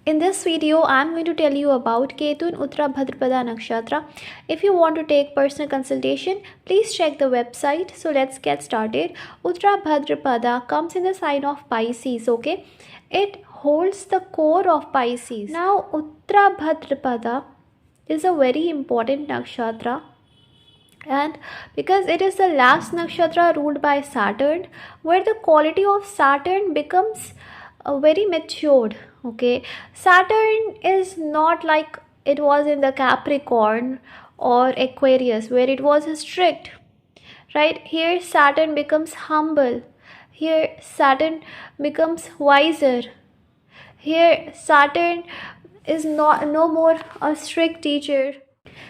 In this video, I am going to tell you about Ketu in Uttarabhadrapada Nakshatra. If you want to take personal consultation, please check the website. So let's get started. Uttarabhadrapada comes in the sign of Pisces, okay? It holds the core of Pisces. Now, Uttarabhadrapada is a very important nakshatra, and because it is the last nakshatra ruled by Saturn, where the quality of Saturn becomes very matured. Okay, Saturn is not like it was in the Capricorn or Aquarius, where it was strict. Right here, Saturn becomes humble. Here, Saturn becomes wiser. Here, Saturn is not no more a strict teacher.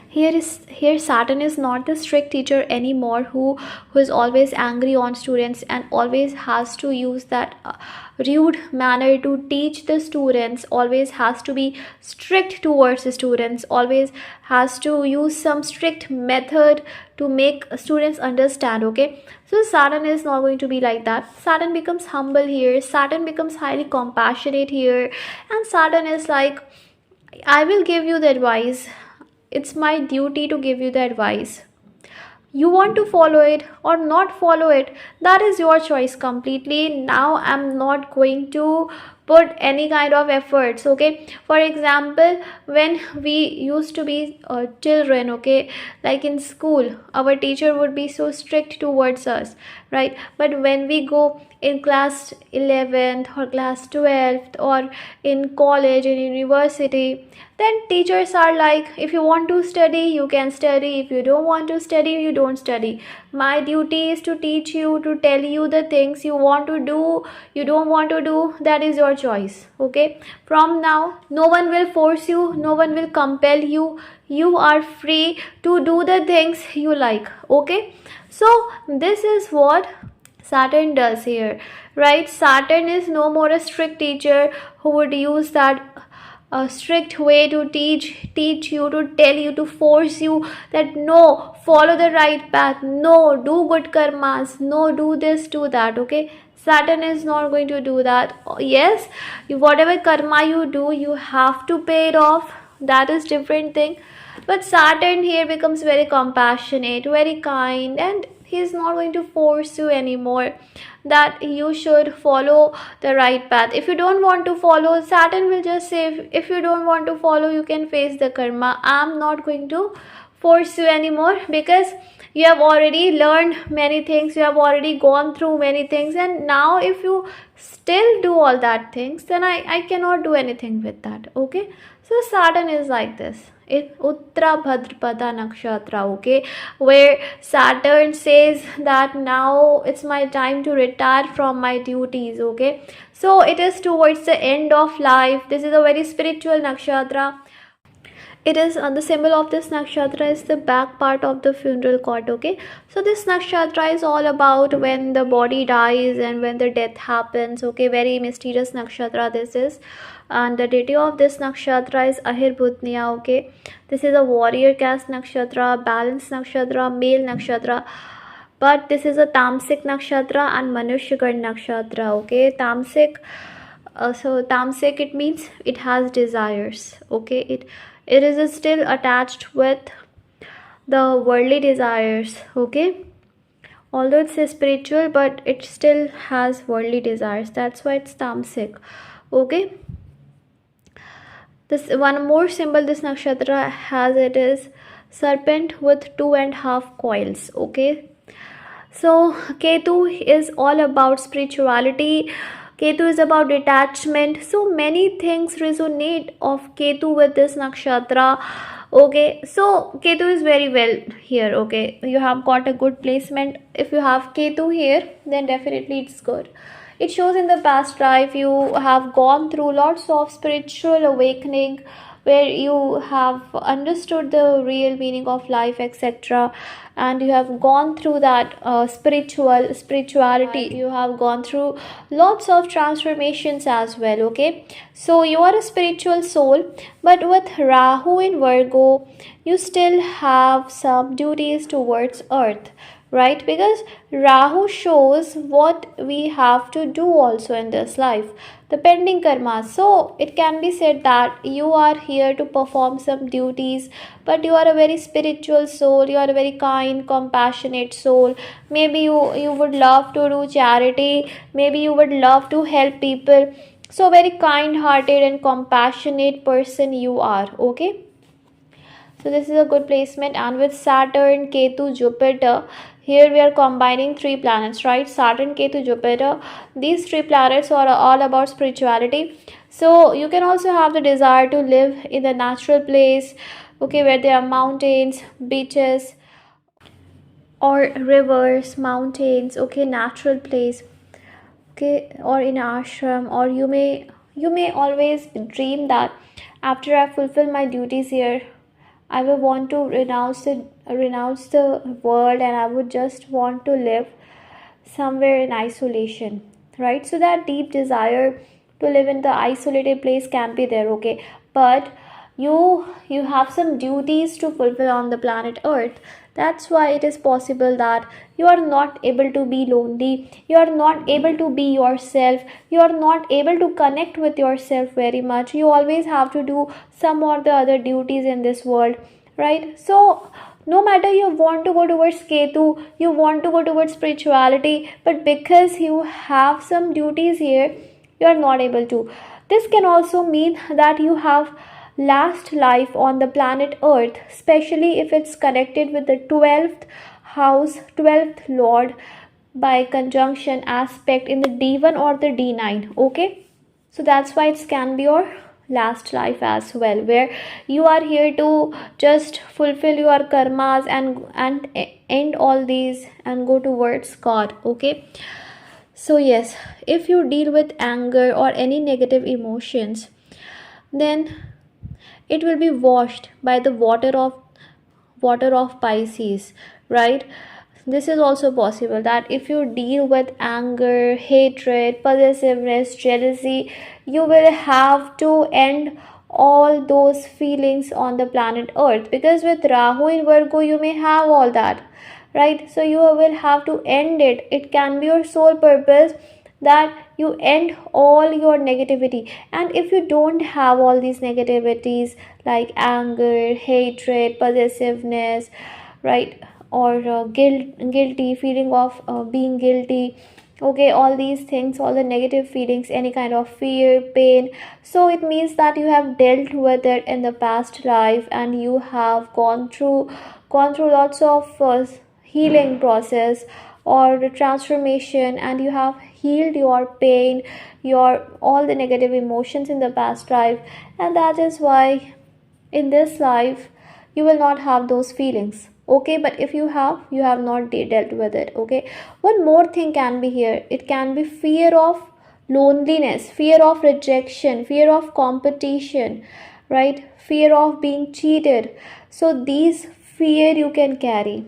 Here Saturn is not the strict teacher anymore who is always angry on students and always has to use that rude manner to teach the students, always has to be strict towards the students, always has to use some strict method to make students understand. Okay, so Saturn is not going to be like that. Saturn becomes humble here, Saturn becomes highly compassionate here, and Saturn is like, I will give you the advice. It's my duty to give you the advice. You want to follow it or not follow it, that is your choice completely. Now I'm not going to put any kind of efforts. Okay, for example, when we used to be children, okay, like in school, our teacher would be so strict towards us, right? But when we go in class 11th or class 12th or in college, in university, then teachers are like, if you want to study, you can study. If you don't want to study, you don't study. My duty is to teach you, to tell you the things you want to do, you don't want to do, that is your choice. Okay, from now, no one will force you, no one will compel you. You are free to do the things you like. Okay, so this is what Saturn does here, right? Saturn is no more a strict teacher who would use that a strict way to teach you, to tell you, to force you that no, follow the right path, no, do good karmas, no, do this, do that. Okay, Saturn is not going to do that. Yes, whatever karma you do, you have to pay it off, that is different thing. But Saturn here becomes very compassionate, very kind, and he is not going to force you anymore that you should follow the right path. If you don't want to follow, Saturn will just say, if you don't want to follow, you can face the karma. I'm not going to force you anymore, because you have already learned many things, you have already gone through many things, and now if you still do all that things, then I cannot do anything with that. Okay, so Saturn is like this in Uttarabhadrapada Nakshatra, okay, where Saturn says that now it's my time to retire from my duties. Okay, so it is towards the end of life. This is a very spiritual nakshatra. It is the symbol of this nakshatra is the back part of the funeral cord. Okay, so this nakshatra is all about when the body dies and when the death happens. Okay, very mysterious nakshatra this is, and the deity of this nakshatra is Ahirbhutniya. Okay, this is a warrior caste nakshatra, balanced nakshatra, male nakshatra, but this is a tamsik nakshatra and manushyagar nakshatra. Okay, tamsik, so tamsik, it means it has desires. Okay, it is still attached with the worldly desires. Okay, although it's spiritual, but it still has worldly desires, that's why it's tamsik. Okay, this one more symbol this nakshatra has, it is serpent with 2.5 coils. Okay, so Ketu is all about spirituality, Ketu is about detachment. So many things resonate of Ketu with this nakshatra. Okay, so Ketu is very well here. Okay, you have got a good placement. If you have Ketu here, then definitely it's good. It shows in the past life you have gone through lots of spiritual awakening, where you have understood the real meaning of life, etc., and you have gone through that spirituality. You have gone through lots of transformations as well. Okay, so you are a spiritual soul, but with Rahu in Virgo, you still have some duties towards earth, right? Because Rahu shows what we have to do also in this life, the pending karma. So it can be said that you are here to perform some duties, but you are a very spiritual soul, you are a very kind, compassionate soul. Maybe you would love to do charity, maybe you would love to help people. So very kind hearted and compassionate person you are, okay? So this is a good placement. And with Saturn, Ketu, Jupiter, here we are combining three planets, right? Saturn, Ketu, Jupiter. These three planets are all about spirituality. So you can also have the desire to live in a natural place, okay, where there are mountains, beaches, or rivers, mountains, okay, natural place, okay, or in ashram. Or you may always dream that after I fulfill my duties here, I will want to renounce the world, and I would just want to live somewhere in isolation, right? So that deep desire to live in the isolated place can be there, okay? But you have some duties to fulfill on the planet Earth. That's why it is possible that you are not able to be lonely, you are not able to be yourself, you are not able to connect with yourself very much. You always have to do some or the other duties in this world, right? So no matter you want to go towards Ketu, you want to go towards spirituality, but because you have some duties here, you are not able to. This can also mean that you have last life on the planet Earth, especially if it's connected with the 12th house, 12th lord by conjunction aspect in the D1 or the D9, okay? So that's why it can be your last life as well, where you are here to just fulfill your karmas and end all these and go towards God, okay? So yes, if you deal with anger or any negative emotions, then it will be washed by the water of Pisces, right? This is also possible that if you deal with anger, hatred, possessiveness, jealousy, you will have to end all those feelings on the planet Earth, because with Rahu in Virgo you may have all that, right? So you will have to end it. It can be your sole purpose that you end all your negativity. And if you don't have all these negativities like anger, hatred, possessiveness, right, or guilty feeling of being guilty, okay, all these things, all the negative feelings, any kind of fear, pain, so it means that you have dealt with it in the past life, and you have gone through lots of healing process or the transformation, and you have healed your pain, your all the negative emotions in the past life. And that is why in this life you will not have those feelings, okay? But if you have not dealt with it, okay? One more thing can be here. It can be fear of loneliness, fear of rejection, fear of competition, right? Fear of being cheated. So these fear you can carry,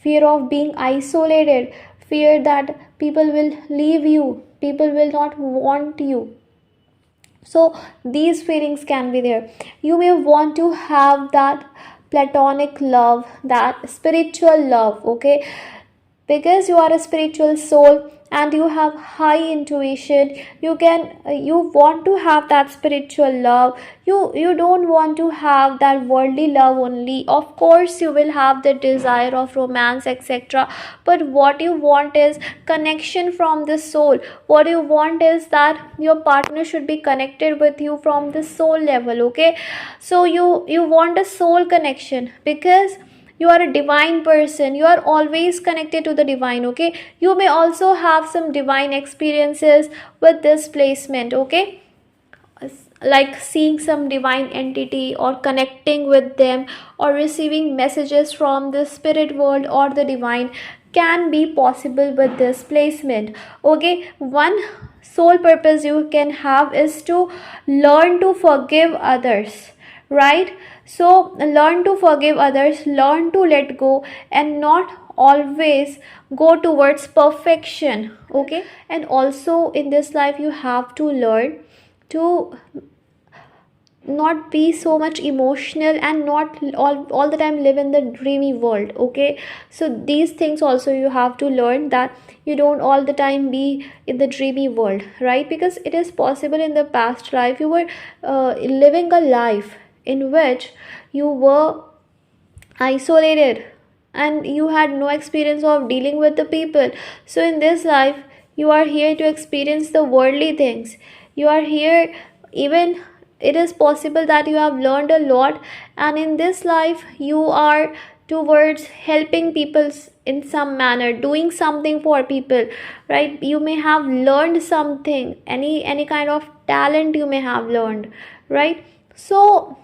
fear of being isolated, fear that people will leave you, people will not want you. So these feelings can be there. You may want to have that platonic love, that spiritual love, okay? Because you are a spiritual soul and you have high intuition, you want to have that spiritual love. You don't want to have that worldly love only. Of course you will have the desire of romance, etc., but what you want is connection from the soul. What you want is that your partner should be connected with you from the soul level, okay? So you want a soul connection, because you are a divine person, you are always connected to the divine, okay? You may also have some divine experiences with this placement, okay? Like seeing some divine entity or connecting with them or receiving messages from the spirit world or the divine can be possible with this placement, okay? One sole purpose you can have is to learn to forgive others, right? So learn to forgive others, learn to let go, and not always go towards perfection, okay? And also in this life you have to learn to not be so much emotional and not all the time live in the dreamy world. Okay, so these things also you have to learn, that you don't all the time be in the dreamy world, right? Because it is possible in the past life you were living a life in which you were isolated and you had no experience of dealing with the people. So in this life you are here to experience the worldly things. You are here, even it is possible that you have learned a lot, and in this life you are towards helping people in some manner, doing something for people, right? You may have learned something, any kind of talent you may have learned, right? So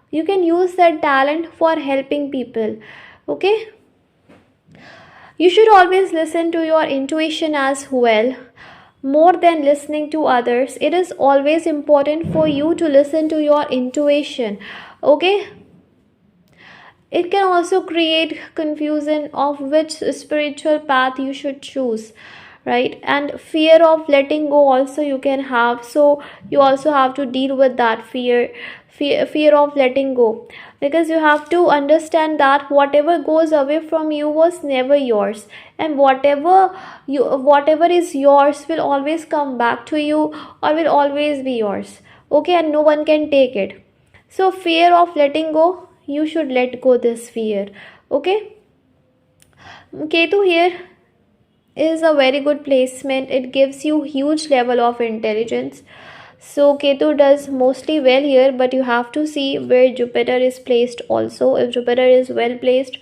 you can use that talent for helping people. Okay, you should always listen to your intuition as well, more than listening to others. It is always important for you to listen to your intuition. Okay, it can also create confusion of which spiritual path you should choose, right? And fear of letting go also you can have, so you also have to deal with that fear of letting go, because you have to understand that whatever goes away from you was never yours, and whatever is yours will always come back to you, or will always be yours. Okay, and no one can take it. So fear of letting go, you should let go this fear. Okay, Ketu here is a very good placement. It gives you huge level of intelligence. So Ketu does mostly well here, but you have to see where Jupiter is placed also. If Jupiter is well placed,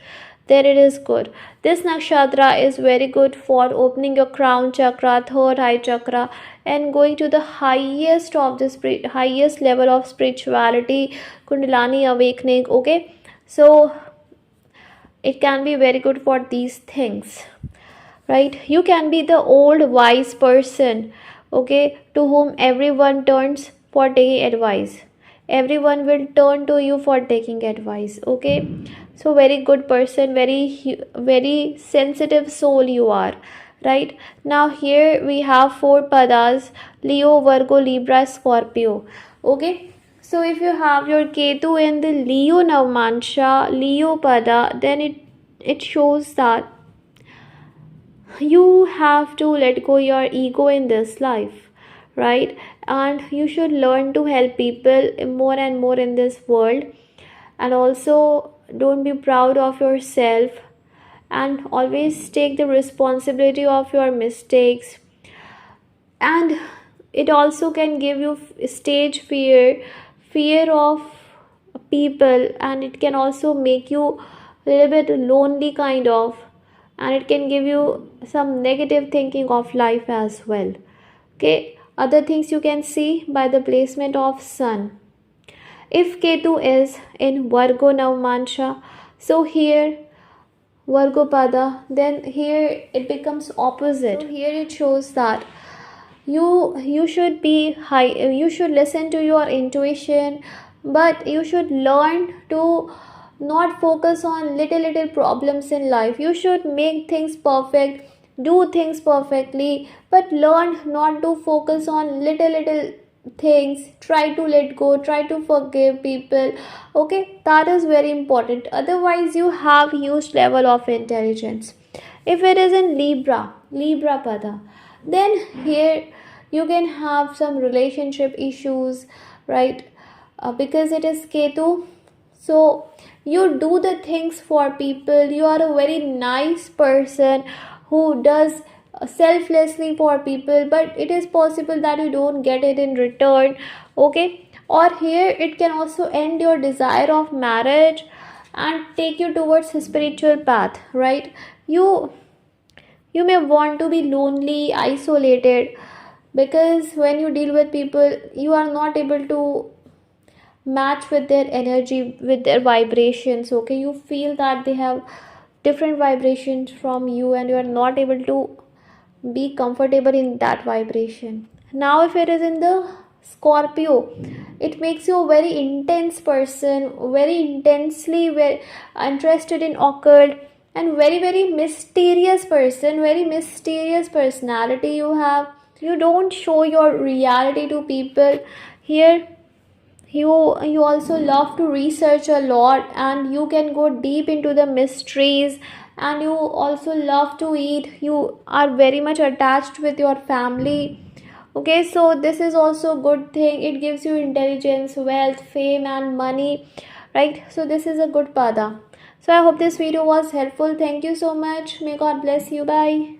then it is good. This nakshatra is very good for opening your crown chakra, third eye chakra, and going to the highest of the highest level of spirituality, Kundalini awakening. Okay, so it can be very good for these things, right? You can be the old wise person, okay, to whom everyone turns for taking advice. Everyone will turn to you for taking advice. Okay, so very good person, very sensitive soul you are, right? Now here we have 4 padas: Leo, Virgo, Libra, Scorpio. Okay, so if you have your Ketu in the Leo Navmansha, Leo pada, then it shows that you have to let go your ego in this life, right? And you should learn to help people more and more in this world, and also don't be proud of yourself, and always take the responsibility of your mistakes. And it also can give you stage fear of people, and it can also make you a little bit lonely kind of, and it can give you some negative thinking of life as well. Okay, other things you can see by the placement of sun. If Ketu is in Virgo Navmansha, so here Virgo pada, then here it becomes opposite. So here it shows that you should be high, you should listen to your intuition, but you should learn to not focus on little problems in life. You should make things perfect, do things perfectly, but learn not to focus on little things. Try to let go, try to forgive people. Okay, that is very important, otherwise you have huge level of intelligence. If it is in Libra pada, then here you can have some relationship issues, right? Because it is Ketu, so you do the things for people. You are a very nice person who does selflessly for people, but it is possible that you don't get it in return. Okay, or here it can also end your desire of marriage and take you towards a spiritual path, right? You may want to be lonely, isolated, because when you deal with people you are not able to match with their energy, with their vibrations. Okay, you feel that they have different vibrations from you, and you are not able to be comfortable in that vibration. Now if it is in the Scorpio, it makes you a very intense person, very intensely very interested in occult, and very mysterious person, very mysterious personality you have. You don't show your reality to people. You also love to research a lot, and you can go deep into the mysteries, and you also love to eat. You are very much attached with your family. Okay, so this is also a good thing. It gives you intelligence, wealth, fame and money, right? So this is a good pada. So I hope this video was helpful. Thank you so much. May God bless you. Bye.